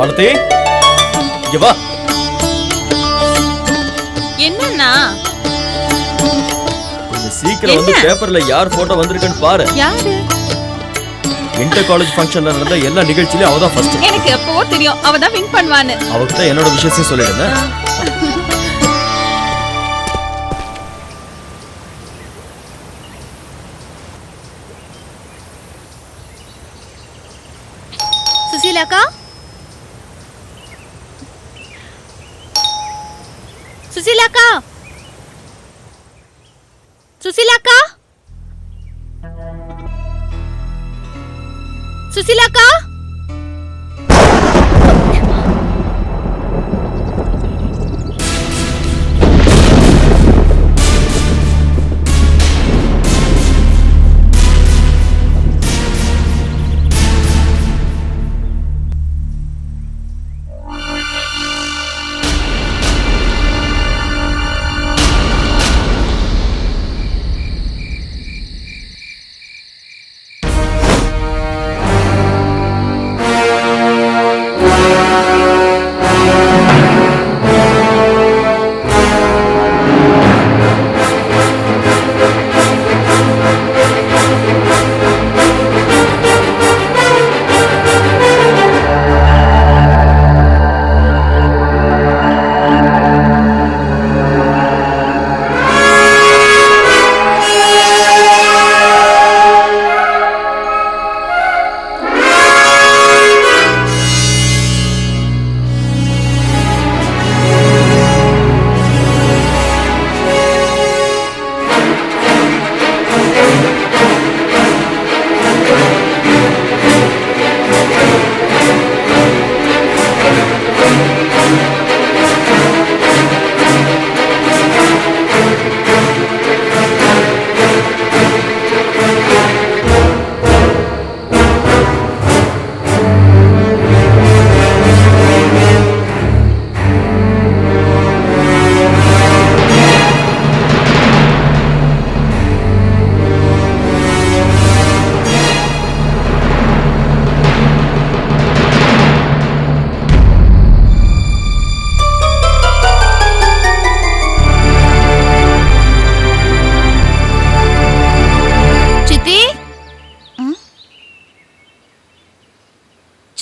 மாலதி, இங்க வா. என்னன்னா கொஞ்சம் சீக்கிரம் வந்து பேப்பர்ல யார் போட்டோ வந்திருக்குன்னு பாரு. யாரு? இன்டர் காலேஜ் ஃபங்க்ஷன்ல நடந்த எல்லா நிகழ்ச்சியிலும் அவ தான் ஃபர்ஸ்ட். எனக்கு எப்பவோ தெரியும் அவ தான் வின் பண்ணுவான்னு. அவகிட்ட என்னோட விஷயத்தையும் சொல்லிடுங்க. சுசீலாக்கா, சுசீலாக்கா, சுசீலாக்கா, சுசீலாக்கா.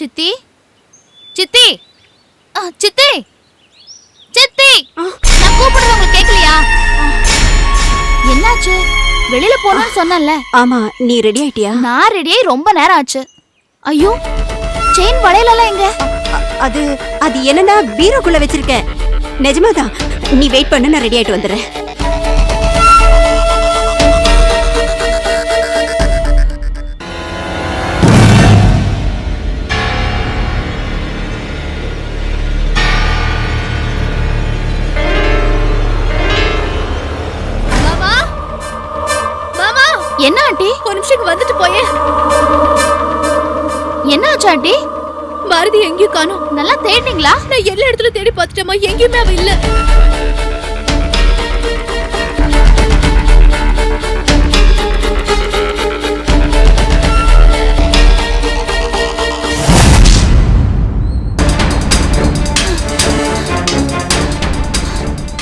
சித்தி, சித்தி, சித்தி, சித்தி, நான் கூப்பிடுறது உங்களுக்கு கேட்கலையா? என்னாச்சு? வெளியில போறேன்னு சொன்னேன்ல. ஆமா, நீ ரெடி ஆயிட்டியா? நான் ரெடியாகி ரொம்ப நேரம் ஆச்சு. ஐயோ, செயின் வளையலாம் எங்க? அது அது என்னன்னா பீரோக்குள்ள வச்சிருக்கேன். நிஜமாதான், நீ வெயிட் பண்ணு, நான் ரெடி ஆயிட்டு வந்துடுறேன். என்ன ஆண்டி? ஒரு நிமிஷம் வந்துட்டு போயே. என்ன ஆச்சு ஆண்டி? பாரதி எங்கேயும் காணோம். நல்லா தேடிங்களா? நான் எல்லா இடத்துல தேடி பார்த்துட்டேமா, எங்கேயுமே அவ இல்ல.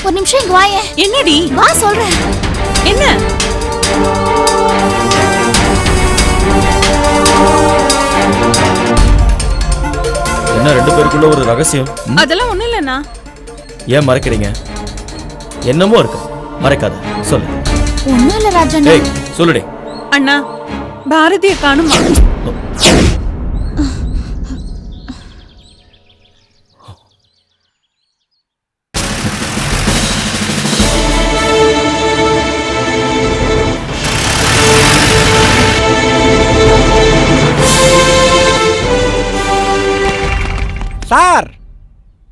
ஒரு நிமிஷம் இங்க வாயே. என்னடி? வா சொல்றேன். என்ன? என்ன ரெண்டு பேருக்குள்ள ஒரு ரகசியம்? அதெல்லாம் ஒண்ணும் இல்லண்ணா. ஏன் மறைக்கிறீங்க? என்னமோ இருக்கு, மறைக்காத, சொல்லு. ஒண்ணும் இல்ல ராஜண்ணா. ஏய், சொல்லுடி. அண்ணா, பாரதிய காணுமா? சார்,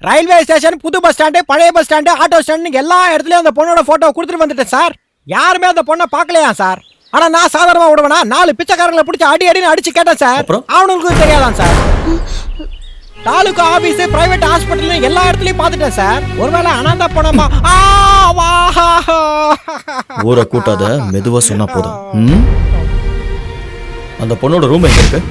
ரயில்வே ஸ்டேஷன், புது பஸ் ஸ்டாண்டு, பழைய பஸ் ஸ்டாண்டு, ஆட்டோ ஸ்டாண்டு எல்லா இடத்துலயும் அந்த பொண்ணோட போட்டோ கொடுத்துட்டு வந்துட்டேன் சார். யாருமே அந்த பொண்ணை பார்க்கலையா சார்? ஆனா நான் சாதாரணமா விடுவேனா? 4 பிச்சைக்காரங்களை பிடிச்சி அடின்னு அடிச்சு கேட்டேன் சார். அவனுக்கு தெரியாதான் sir. Taluka office, private hospital எல்லா இடத்துலயும் பார்த்துட்டேன் சார். ஒருவேளை அனாந்தா போனமா? ஊரை கூட்டாத, மெதுவா சொன்னா போதும். அந்த பொண்ணோட ரூம் எங்க இருக்கு?